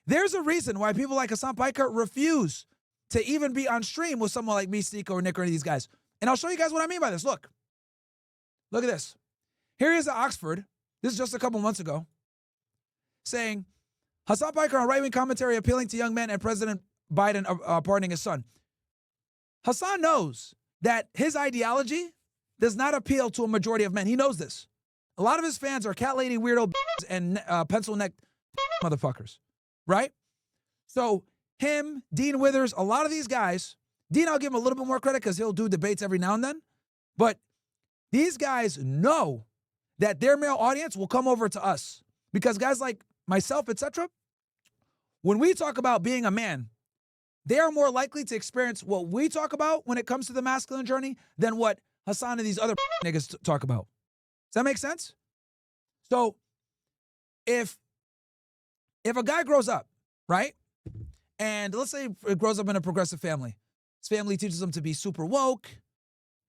There's a reason why people like Hasan Piker refuse to even be on stream with someone like me, Sneeko, or Nick, or any of these guys. And I'll show you guys what I mean by this. Look at this. Here he is at Oxford. This is just a couple months ago. Saying, Hasan Piker on right-wing commentary appealing to young men and President Biden pardoning his son. Hasan knows that his ideology does not appeal to a majority of men. He knows this. A lot of his fans are cat lady weirdo and pencil-neck motherfuckers, right? So him, Dean Withers, a lot of these guys, Dean, I'll give him a little bit more credit because he'll do debates every now and then, but these guys know that their male audience will come over to us because guys like myself, etc., when we talk about being a man, they are more likely to experience what we talk about when it comes to the masculine journey than what Hasan and these other niggas talk about. Does that make sense? So if a guy grows up, right, and let's say it grows up in a progressive family, his family teaches him to be super woke,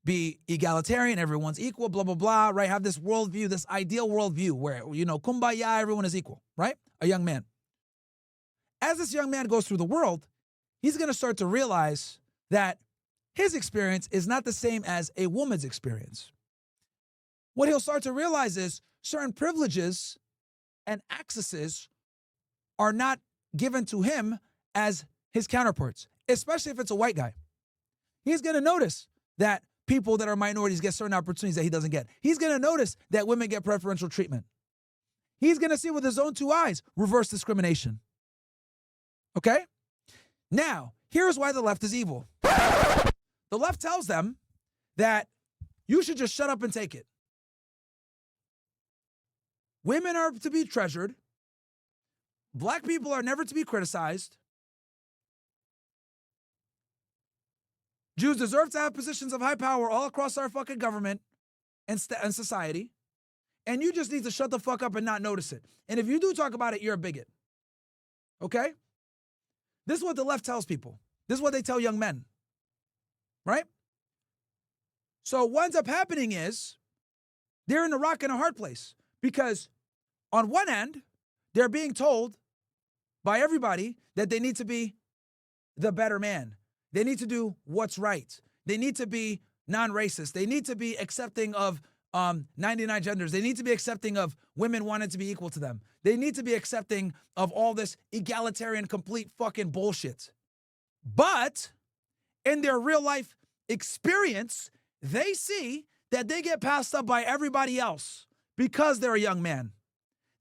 be egalitarian, everyone's equal, blah, blah, blah, right? Have this worldview, this ideal worldview where, you know, kumbaya, everyone is equal, right? A young man. As this young man goes through the world, he's going to start to realize that his experience is not the same as a woman's experience. What he'll start to realize is certain privileges and accesses are not given to him as his counterparts, especially if it's a white guy. He's going to notice that people that are minorities get certain opportunities that he doesn't get. He's going to notice that women get preferential treatment. He's going to see with his own two eyes reverse discrimination. Okay? Now, here's why the left is evil. The left tells them that you should just shut up and take it. Women are to be treasured. Black people are never to be criticized. Jews deserve to have positions of high power all across our fucking government and society. And you just need to shut the fuck up and not notice it. And if you do talk about it, you're a bigot. Okay? This is what the left tells people. This is what they tell young men. Right? So what ends up happening is they're in a rock and a hard place. Because on one end, they're being told by everybody that they need to be the better man. They need to do what's right. They need to be non-racist. They need to be accepting of 99 genders. They need to be accepting of women wanting to be equal to them. They need to be accepting of all this egalitarian, complete fucking bullshit. But in their real life experience, they see that they get passed up by everybody else because they're a young man.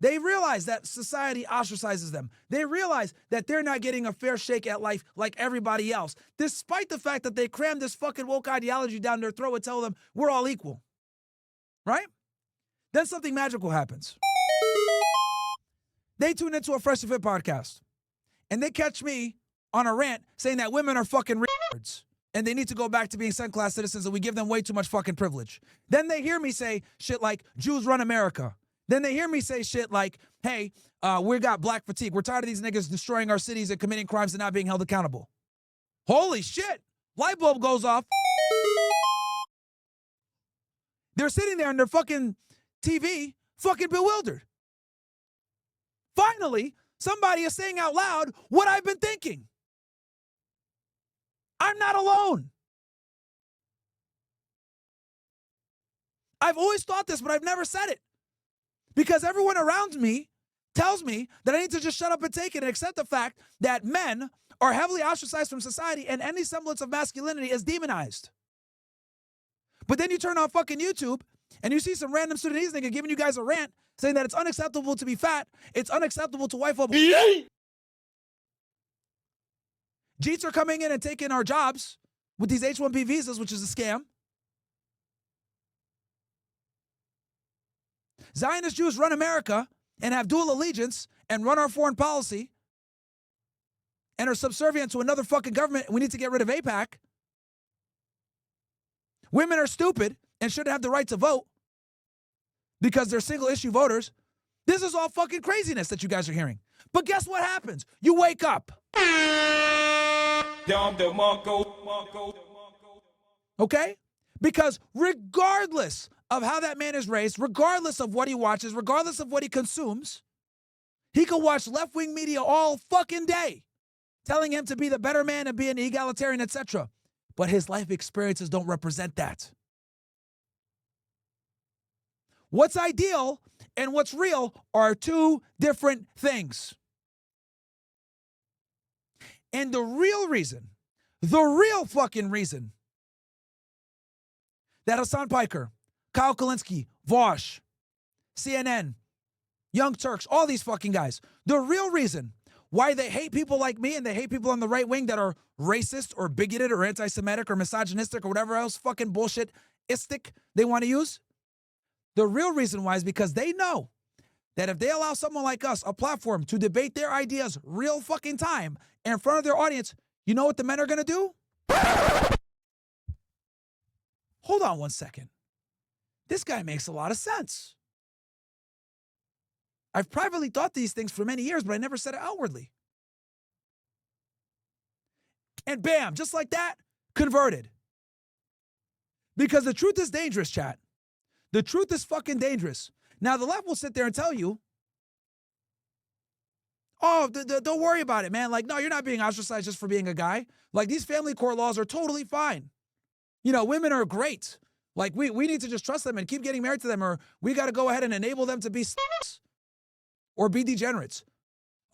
They realize that society ostracizes them. They realize that they're not getting a fair shake at life like everybody else, despite the fact that they cram this fucking woke ideology down their throat and tell them we're all equal. Right? Then something magical happens. They tune into a Fresh and Fit podcast, and they catch me on a rant saying that women are fucking retards, and they need to go back to being second-class citizens, and we give them way too much fucking privilege. Then they hear me say shit like, Jews run America. Then they hear me say shit like, hey, we got black fatigue. We're tired of these niggas destroying our cities and committing crimes and not being held accountable. Holy shit. Light bulb goes off. They're sitting there on their fucking TV, fucking bewildered. Finally, somebody is saying out loud what I've been thinking. I'm not alone. I've always thought this, but I've never said it. Because everyone around me tells me that I need to just shut up and take it and accept the fact that men are heavily ostracized from society and any semblance of masculinity is demonized. But then you turn on fucking YouTube and you see some random Sudanese nigga giving you guys a rant saying that it's unacceptable to be fat, it's unacceptable to wife up. Jeets are coming in and taking our jobs with these H-1B visas, which is a scam. Zionist Jews run America and have dual allegiance and run our foreign policy and are subservient to another fucking government. We need to get rid of AIPAC. Women are stupid and shouldn't have the right to vote because they're single issue voters. This is all fucking craziness that you guys are hearing. But guess what happens? You wake up. Okay? Because regardless of how that man is raised, regardless of what he watches, regardless of what he consumes, He could watch left-wing media all fucking day, telling him to be the better man and be an egalitarian, etc. But his life experiences don't represent that. What's ideal and what's real are two different things. And the real fucking reason that Hasan Piker, Kyle Kulinski, Vosh, CNN, Young Turks, all these fucking guys, the real reason why they hate people like me and they hate people on the right wing that are racist or bigoted or anti-Semitic or misogynistic or whatever else fucking bullshit-istic they want to use, the real reason why is because they know that if they allow someone like us a platform to debate their ideas real fucking time in front of their audience, you know what the men are going to do? Hold on one second. This guy makes a lot of sense. I've privately thought these things for many years, but I never said it outwardly. And bam, just like that, converted. Because the truth is dangerous, chat. The truth is fucking dangerous. Now, the left will sit there and tell you, oh, don't worry about it, man. Like, no, you're not being ostracized just for being a guy. Like, these family court laws are totally fine. You know, women are great. Like, we need to just trust them and keep getting married to them, or we got to go ahead and enable them to be or be degenerates.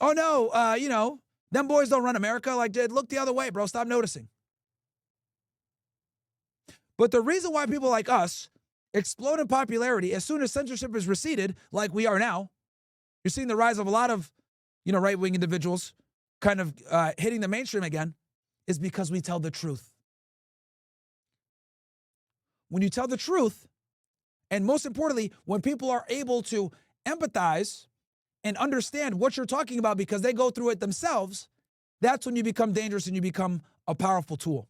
Oh, no, you know, them boys don't run America. Like, look the other way, bro. Stop noticing. But the reason why people like us explode in popularity as soon as censorship is receded, like we are now, you're seeing the rise of a lot of, you know, right-wing individuals kind of hitting the mainstream again, is because we tell the truth. When you tell the truth, and most importantly, when people are able to empathize and understand what you're talking about because they go through it themselves, that's when you become dangerous and you become a powerful tool.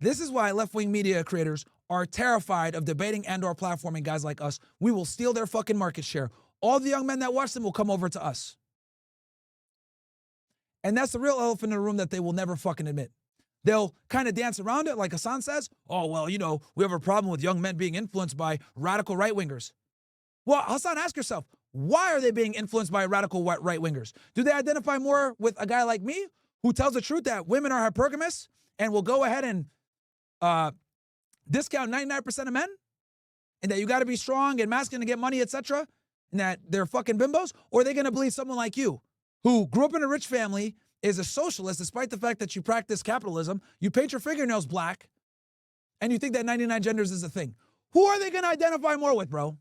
This is why left-wing media creators are terrified of debating and/or platforming guys like us. We will steal their fucking market share. All the young men that watch them will come over to us. And that's the real elephant in the room that they will never fucking admit. They'll kind of dance around it like Hasan says. Oh, well, you know, we have a problem with young men being influenced by radical right-wingers. Well, Hasan, ask yourself, why are they being influenced by radical right-wingers? Do they identify more with a guy like me who tells the truth that women are hypergamous and will go ahead and discount 99% of men, and that you got to be strong and masculine to get money, etc., and that they're fucking bimbos? Or are they going to believe someone like you who grew up in a rich family, is a socialist despite the fact that you practice capitalism, you paint your fingernails black, and you think that 99 genders is a thing? Who are they going to identify more with, bro?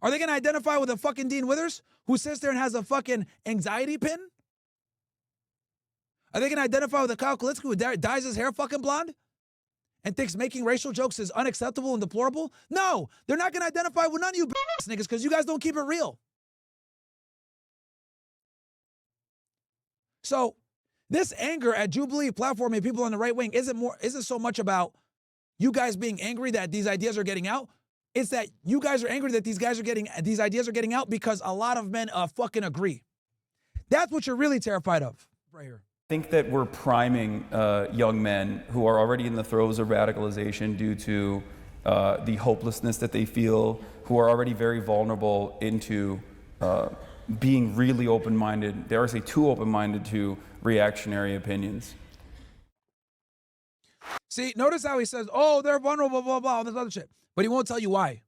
Are they going to identify with a fucking Dean Withers who sits there and has a fucking anxiety pin? Are they going to identify with a Kyle Kulinski who dyes his hair fucking blonde and thinks making racial jokes is unacceptable and deplorable? No, they're not going to identify with none of you niggas because you guys don't keep it real. So this anger at Jubilee platforming people on the right wing isn't so much about you guys being angry that these ideas are getting out. It's that you guys are angry that these ideas are getting out because a lot of men fucking agree. That's what you're really terrified of right here. I think that we're priming young men who are already in the throes of radicalization due to the hopelessness that they feel, who are already very vulnerable into being really open-minded, dare I say too open-minded to reactionary opinions. See, notice how he says, oh, they're vulnerable, blah, blah, blah, all this other shit. But he won't tell you why.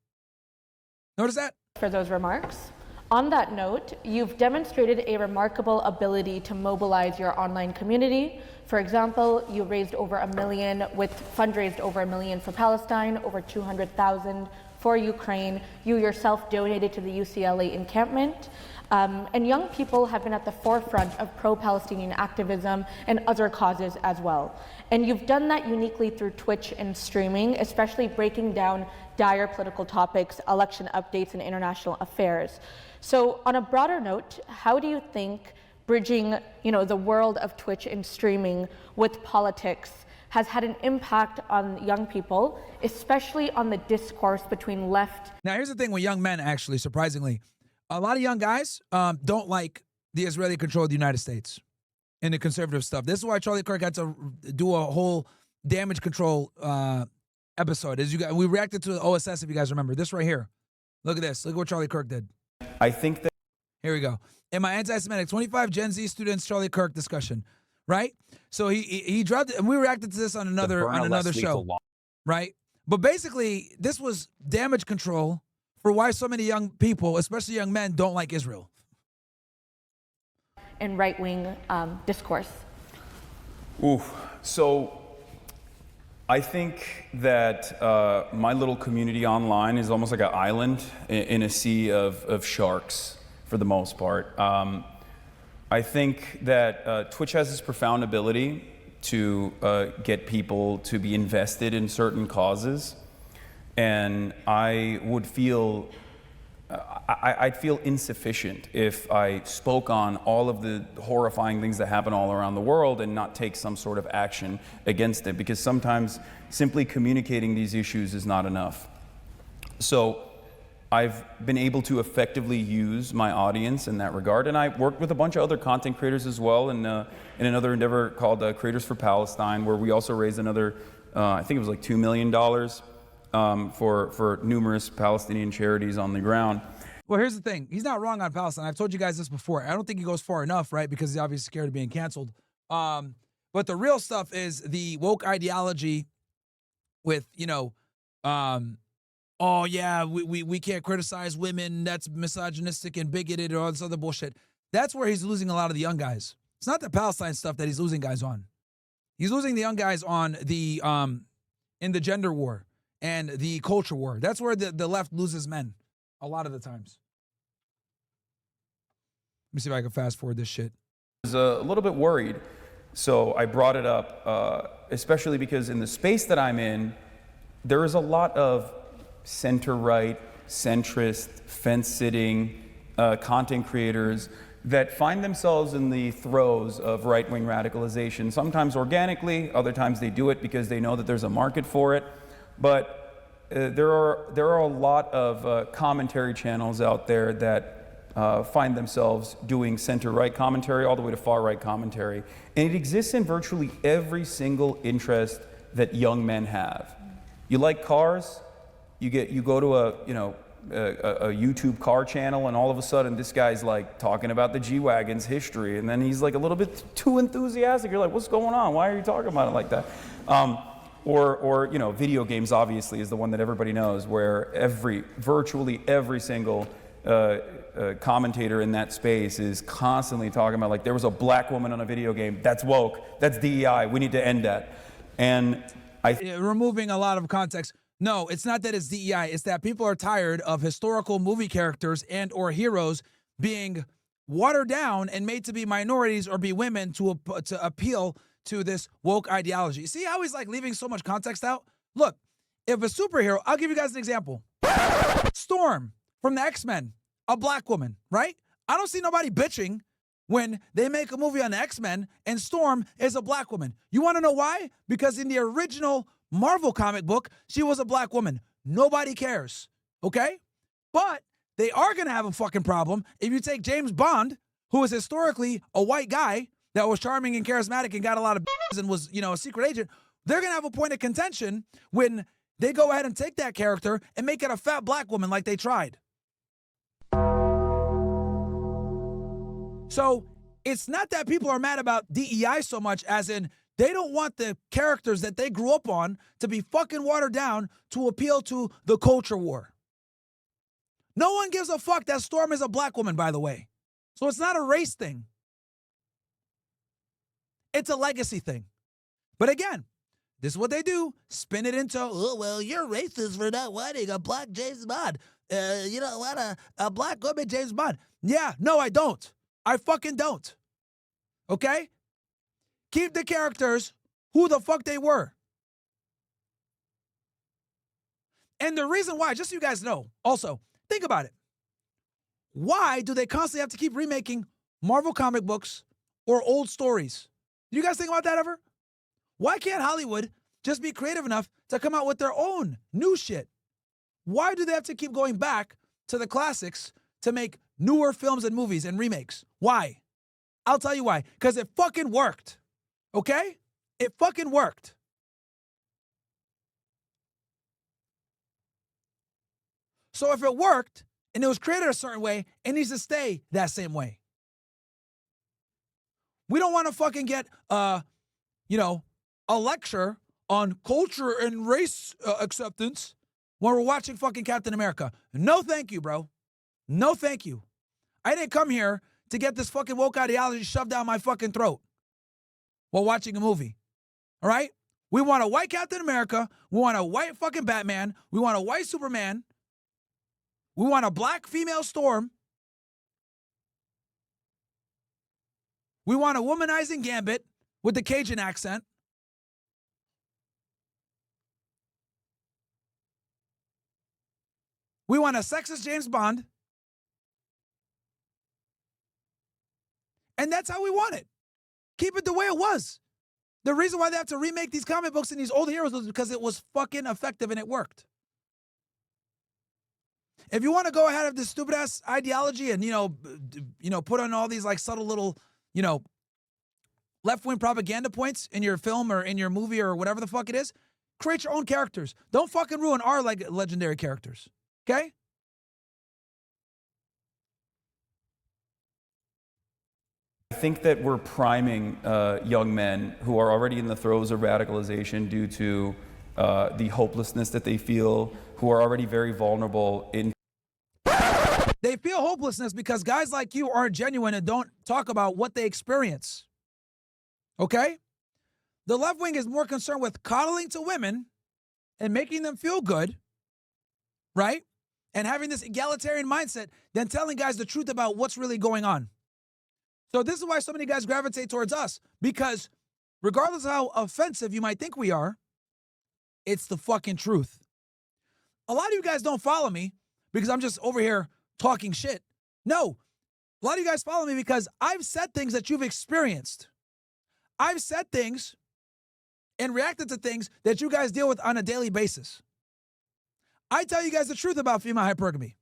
Notice that? For those remarks. On that note, you've demonstrated a remarkable ability to mobilize your online community. For example, you raised over $1 million, fundraised over $1 million for Palestine, over 200,000 for Ukraine. You yourself donated to the UCLA encampment. And young people have been at the forefront of pro-Palestinian activism and other causes as well. And you've done that uniquely through Twitch and streaming, especially breaking down dire political topics, election updates, and international affairs. So on a broader note, how do you think bridging, the world of Twitch and streaming with politics has had an impact on young people, especially on the discourse between left? Now, here's the thing with young men, actually, surprisingly. A lot of young guys don't like the Israeli control of the United States and the conservative stuff. This is why Charlie Kirk had to do a whole damage control episode. We reacted to the OSS, if you guys remember. This right here. Look at this. Look at what Charlie Kirk did. I think that Here we go. In my anti-Semitic 25 Gen Z students Charlie Kirk discussion, right? So he dropped it, and we reacted to this on another show, right? But basically, this was damage control for why so many young people, especially young men, don't like Israel. In right-wing discourse. Oof. So I think that my little community online is almost like an island in a sea of sharks for the most part. I think that Twitch has this profound ability to get people to be invested in certain causes. And I would feel, I'd feel insufficient if I spoke on all of the horrifying things that happen all around the world and not take some sort of action against it, because sometimes simply communicating these issues is not enough. So I've been able to effectively use my audience in that regard, and I worked with a bunch of other content creators as well in another endeavor called Creators for Palestine, where we also raised another, I think it was like $2 million for numerous Palestinian charities on the ground. Well, here's the thing. He's not wrong on Palestine. I've told you guys this before. I don't think he goes far enough, right? Because he's obviously scared of being canceled. But the real stuff is the woke ideology with, oh yeah, we can't criticize women, that's misogynistic and bigoted or all this other bullshit. That's where he's losing a lot of the young guys. It's not the Palestine stuff that he's losing guys on. He's losing the young guys on the in the gender war and the culture war. That's where the left loses men a lot of the times. Let me see if I can fast forward this shit. I was a little bit worried, so I brought it up, especially because in the space that I'm in, there is a lot of center-right, centrist, fence-sitting content creators that find themselves in the throes of right-wing radicalization, sometimes organically, other times they do it because they know that there's a market for it. But there are a lot of commentary channels out there that find themselves doing center-right commentary all the way to far-right commentary. And it exists in virtually every single interest that young men have. You like cars? You go to a YouTube car channel, and all of a sudden this guy's like talking about the G-Wagon's history, and then he's like a little bit too enthusiastic. You're like, what's going on? Why are you talking about it like that? Or video games obviously is the one that everybody knows, where virtually every single commentator in that space is constantly talking about, like, there was a black woman on a video game. That's woke. That's DEI. We need to end that. And removing a lot of context. No, it's not that it's DEI. It's that people are tired of historical movie characters and or heroes being watered down and made to be minorities or be women to appeal to this woke ideology. See how he's like leaving so much context out? Look, if a superhero, I'll give you guys an example. Storm from the X-Men, a black woman, right? I don't see nobody bitching when they make a movie on the X-Men and Storm is a black woman. You want to know why? Because in the original Marvel comic book, she was a black woman. Nobody cares, okay? But they are going to have a fucking problem if you take James Bond, who is historically a white guy that was charming and charismatic and got a lot of and was, a secret agent. They're going to have a point of contention when they go ahead and take that character and make it a fat black woman like they tried. So it's not that people are mad about DEI so much as in they don't want the characters that they grew up on to be fucking watered down to appeal to the culture war. No one gives a fuck that Storm is a black woman, by the way. So it's not a race thing. It's a legacy thing. But again, this is what they do. Spin it into, oh, well, you're racist for not wanting a black James Bond. You don't want a black woman James Bond. Yeah, no, I don't. I fucking don't. Okay? Keep the characters who the fuck they were. And the reason why, just so you guys know, also, think about it. Why do they constantly have to keep remaking Marvel comic books or old stories? Do you guys think about that ever? Why can't Hollywood just be creative enough to come out with their own new shit? Why do they have to keep going back to the classics to make newer films and movies and remakes? Why? I'll tell you why. Because it fucking worked. Okay? It fucking worked. So if it worked and it was created a certain way, it needs to stay that same way. We don't want to fucking get, a lecture on culture and race acceptance when we're watching fucking Captain America. No thank you, bro. No thank you. I didn't come here to get this fucking woke ideology shoved down my fucking throat while watching a movie. All right? We want a white Captain America. We want a white fucking Batman. We want a white Superman. We want a black female Storm. We want a womanizing Gambit with the Cajun accent. We want a sexist James Bond. And that's how we want it. Keep it the way it was. The reason why they have to remake these comic books and these old heroes was because it was fucking effective and it worked. If you want to go ahead of this stupid ass ideology and, put on all these like subtle little, left-wing propaganda points in your film or in your movie or whatever the fuck it is, create your own characters. Don't fucking ruin our legendary characters. Okay? I think that we're priming young men who are already in the throes of radicalization due to the hopelessness that they feel, who are already very vulnerable in. They feel hopelessness because guys like you aren't genuine and don't talk about what they experience. Okay? The left wing is more concerned with coddling to women and making them feel good, right? And having this egalitarian mindset than telling guys the truth about what's really going on. So this is why so many guys gravitate towards us, because regardless of how offensive you might think we are, it's the fucking truth. A lot of you guys don't follow me because I'm just over here talking shit. No, a lot of you guys follow me because I've said things that you've experienced. I've said things and reacted to things that you guys deal with on a daily basis. I tell you guys the truth about female hypergamy.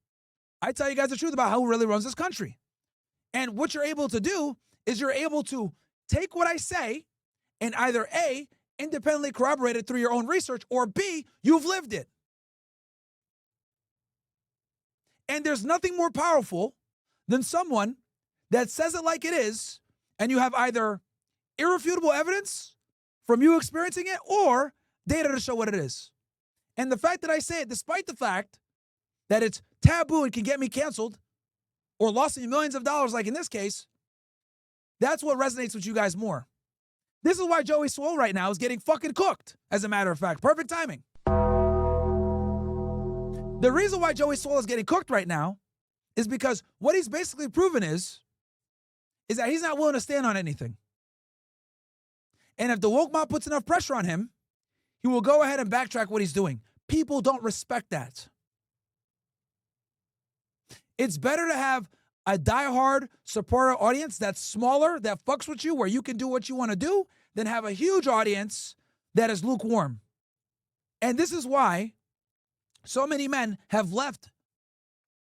I tell you guys the truth about who really runs this country. And what you're able to do is you're able to take what I say and either A, independently corroborate it through your own research, or B, you've lived it. And there's nothing more powerful than someone that says it like it is, and you have either irrefutable evidence from you experiencing it or data to show what it is. And the fact that I say it, despite the fact that it's taboo and can get me canceled or lost me millions of dollars like in this case, that's what resonates with you guys more. This is why Joey Swole right now is getting fucking cooked, as a matter of fact. Perfect timing. The reason why Joey Swole is getting cooked right now is because what he's basically proven is that he's not willing to stand on anything. And if the woke mob puts enough pressure on him, he will go ahead and backtrack what he's doing. People don't respect that. It's better to have a diehard supporter audience that's smaller, that fucks with you, where you can do what you want to do, than have a huge audience that is lukewarm. And this is why so many men have left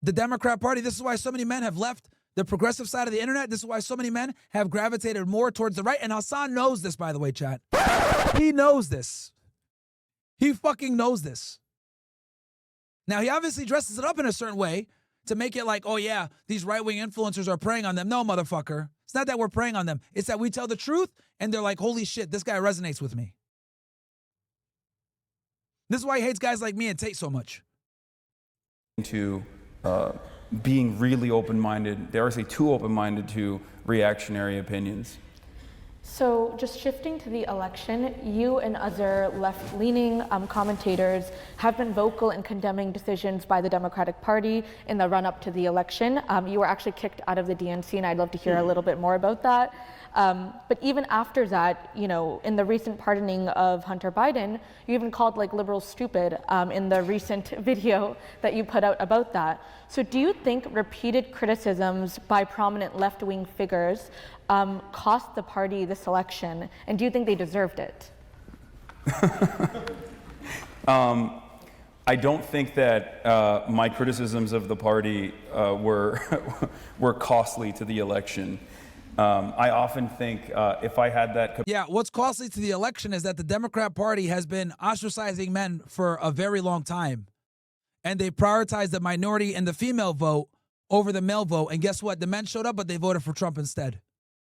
the Democrat Party. This is why so many men have left the progressive side of the internet. This is why so many men have gravitated more towards the right. And Hasan knows this, by the way, chat. He knows this. He fucking knows this. Now, he obviously dresses it up in a certain way to make it like, oh yeah, these right-wing influencers are preying on them. No, motherfucker. It's not that we're preying on them. It's that we tell the truth and they're like, holy shit, this guy resonates with me. This is why he hates guys like me and Tate so much. To being really open-minded, dare I say too open-minded to reactionary opinions. So just shifting to the election, you and other left-leaning commentators have been vocal in condemning decisions by the Democratic Party in the run-up to the election. You were actually kicked out of the DNC, and I'd love to hear a little bit more about that. But even after that, you know, in the recent pardoning of Hunter Biden, you even called like liberals stupid in the recent video that you put out about that. So do you think repeated criticisms by prominent left-wing figures cost the party this election, and do you think they deserved it? I don't think that my criticisms of the party were costly to the election. I often think if I had that... Yeah, what's costly to the election is that the Democrat Party has been ostracizing men for a very long time. and they prioritized the minority and the female vote over the male vote. And guess what? The men showed up, but they voted for Trump instead.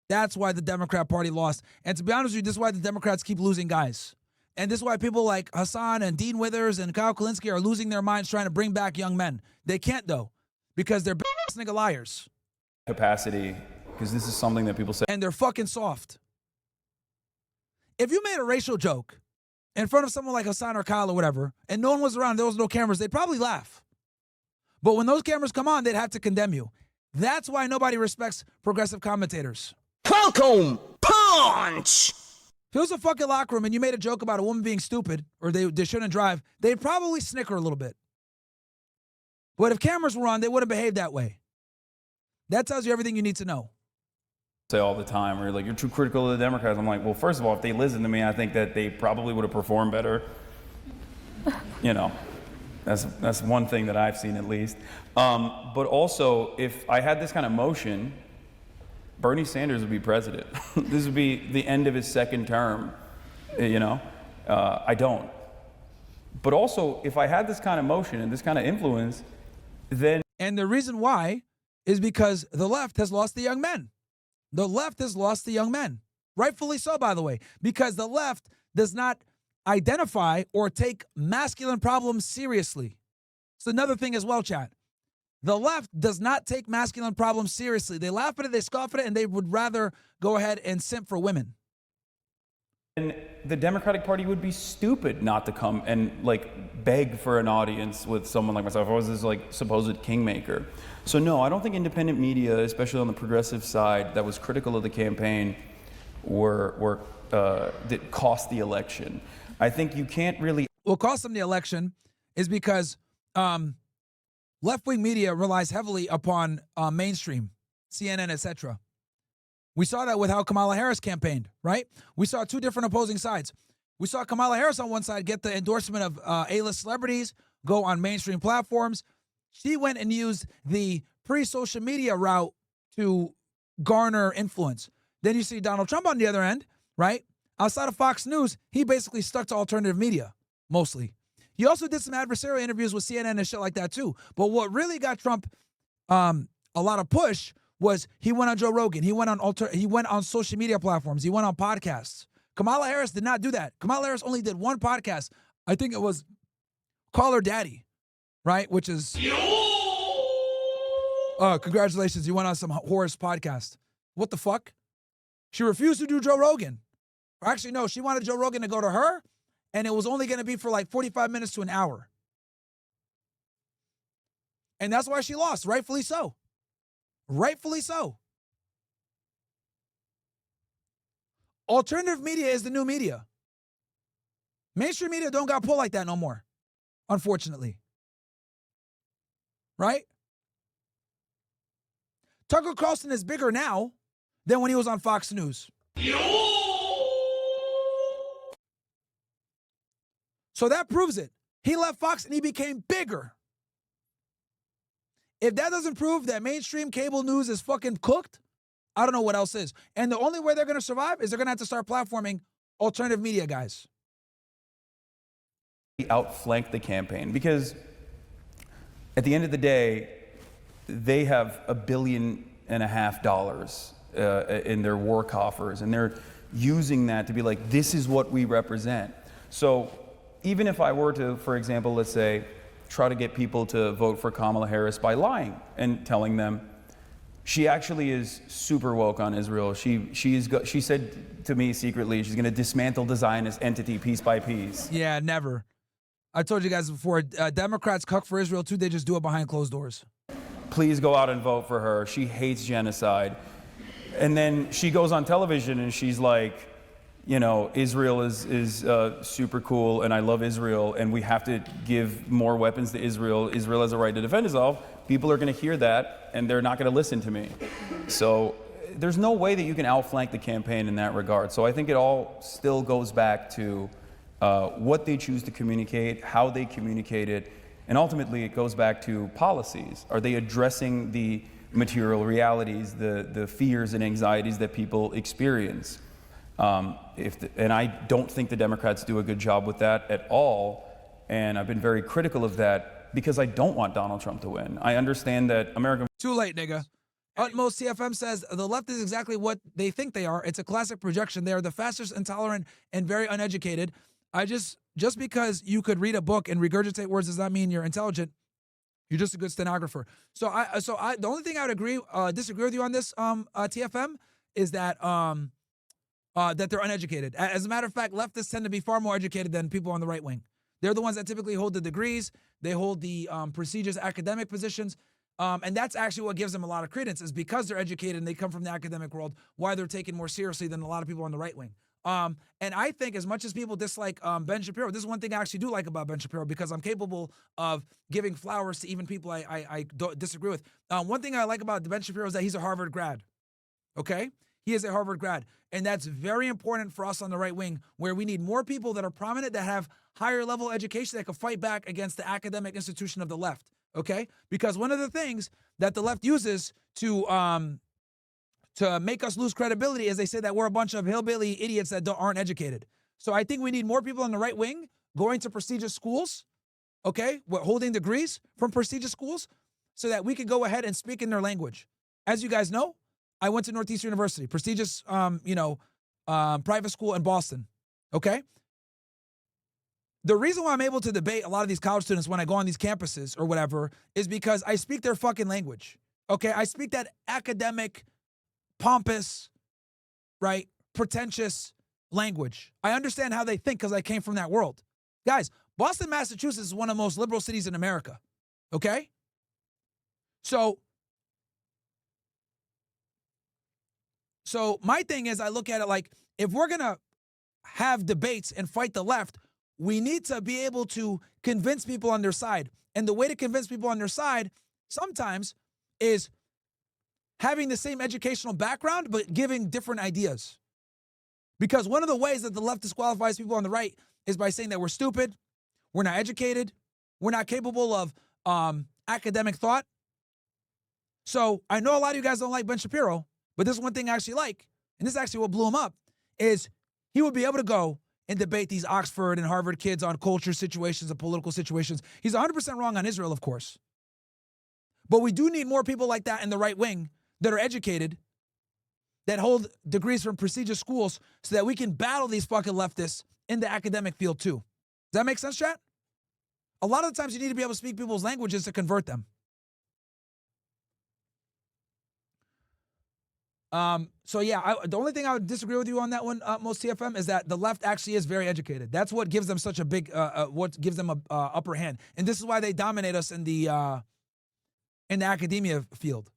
That's why the Democrat Party lost. And to be honest with you, this is why the Democrats keep losing guys. And this is why people like Hasan and Dean Withers and Kyle Kulinski are losing their minds trying to bring back young men. They can't, though, because they're bitch nigga liars. Capacity, because this is something that people say. And they're fucking soft. If you made a racial joke in front of someone like Hasan or Kyle or whatever, and no one was around, there was no cameras, they'd probably laugh. But when those cameras come on, they'd have to condemn you. That's why nobody respects progressive commentators. Welcome, punch! If it was a fucking locker room and you made a joke about a woman being stupid or they shouldn't drive, they'd probably snicker a little bit. But if cameras were on, they wouldn't behave that way. That tells you everything you need to know. Say all the time, where you're like, you're too critical of the Democrats. I'm like, well, first of all, if they listened to me, I think that they probably would have performed better. You know, that's one thing that I've seen at least. But also, if I had this kind of motion, Bernie Sanders would be president. This would be the end of his second term, you know? I don't. But also, if I had this kind of motion and this kind of influence, then... And the reason why is because the left has lost the young men. The left has lost the young men. Rightfully so, by the way, because the left does not identify or take masculine problems seriously. It's another thing as well, chat. The left does not take masculine problems seriously. They laugh at it, they scoff at it, and they would rather go ahead and simp for women. And the Democratic Party would be stupid not to come and like beg for an audience with someone like myself. I was this like supposed kingmaker. So no, I don't think independent media, especially on the progressive side, that was critical of the campaign, that cost the election. I think you can't really. What cost them the election is because left-wing media relies heavily upon mainstream, CNN, etc. We saw that with how Kamala Harris campaigned, right? We saw two different opposing sides. We saw Kamala Harris on one side get the endorsement of A-list celebrities, go on mainstream platforms. She went and used the pre-social media route to garner influence. Then you see Donald Trump on the other end, right? Outside of Fox News, he basically stuck to alternative media, mostly. He also did some adversarial interviews with CNN and shit like that too. But what really got Trump a lot of push was he went on Joe Rogan. He went on social media platforms. He went on podcasts. Kamala Harris did not do that. Kamala Harris only did one podcast. I think it was Call Her Daddy, right? Which is, congratulations, you went on some Horace podcast. What the fuck? She refused to do Joe Rogan. Or actually, no, she wanted Joe Rogan to go to her, and it was only going to be for like 45 minutes to an hour. And that's why she lost, rightfully so. Rightfully so. Alternative media is the new media. Mainstream media don't got pulled like that no more, unfortunately. Right? Tucker Carlson is bigger now than when he was on Fox News. So that proves it. He left Fox and he became bigger. If that doesn't prove that mainstream cable news is fucking cooked, I don't know what else is. And the only way they're going to survive is they're going to have to start platforming alternative media guys. Outflank the campaign because at the end of the day, they have $1.5 billion in their war coffers, and they're using that to be like, this is what we represent. So even if I were to, for example, let's say, try to get people to vote for Kamala Harris by lying and telling them she actually is super woke on Israel. She said to me secretly she's going to dismantle the Zionist entity piece by piece. Yeah, never. I told you guys before, Democrats cuck for Israel too. They just do it behind closed doors. Please go out and vote for her. She hates genocide. And then she goes on television and she's like, you know, Israel is super cool and I love Israel and we have to give more weapons to Israel. Israel has a right to defend itself. People are going to hear that and they're not going to listen to me. So there's no way that you can outflank the campaign in that regard. So I think it all still goes back to what they choose to communicate, how they communicate it, and ultimately it goes back to policies. Are they addressing the material realities, the fears and anxieties that people experience? And I don't think the Democrats do a good job with that at all, and I've been very critical of that because I don't want Donald Trump to win. I understand that American. Too late, nigga. Utmost CFM says the left is exactly what they think they are. It's a classic projection. They are the fastest, intolerant, and very uneducated. Just because you could read a book and regurgitate words does not mean you're intelligent. You're just a good stenographer. So the only thing I would disagree with you on this, TFM, is that that they're uneducated. As a matter of fact, leftists tend to be far more educated than people on the right wing. They're the ones that typically hold the degrees. They hold the prestigious academic positions. And that's actually what gives them a lot of credence, is because they're educated and they come from the academic world, why they're taken more seriously than a lot of people on the right wing. And I think as much as people dislike Ben Shapiro, this is one thing I actually do like about Ben Shapiro, because I'm capable of giving flowers to even people I don't disagree with. One thing I like about Ben Shapiro is that he's a Harvard grad. Okay? He is a Harvard grad. And that's very important for us on the right wing, where we need more people that are prominent, that have higher level education, that can fight back against the academic institution of the left. Okay? Because one of the things that the left uses to make us lose credibility is they say that we're a bunch of hillbilly idiots that aren't educated. So I think we need more people on the right wing going to prestigious schools, okay, holding degrees from prestigious schools, so that we can go ahead and speak in their language. As you guys know, I went to Northeastern University, prestigious, private school in Boston, okay? The reason why I'm able to debate a lot of these college students when I go on these campuses or whatever is because I speak their fucking language, okay? I speak that academic, pompous, right, pretentious language. I understand how they think because I came from that world. Guys, Boston, Massachusetts is one of the most liberal cities in America, okay? So my thing is, I look at it like, if we're going to have debates and fight the left, we need to be able to convince people on their side. And the way to convince people on their side sometimes is having the same educational background, but giving different ideas. Because one of the ways that the left disqualifies people on the right is by saying that we're stupid, we're not educated, we're not capable of academic thought. So I know a lot of you guys don't like Ben Shapiro, but this is one thing I actually like, and this is actually what blew him up, is he would be able to go and debate these Oxford and Harvard kids on culture situations and political situations. He's 100% wrong on Israel, of course. But we do need more people like that in the right wing that are educated, that hold degrees from prestigious schools, so that we can battle these fucking leftists in the academic field too. Does that make sense, chat? A lot of the times you need to be able to speak people's languages to convert them. So yeah, the only thing I would disagree with you on that one, most TFM, is that the left actually is very educated. That's what gives them such a big, what gives them a upper hand, and this is why they dominate us in the academia field.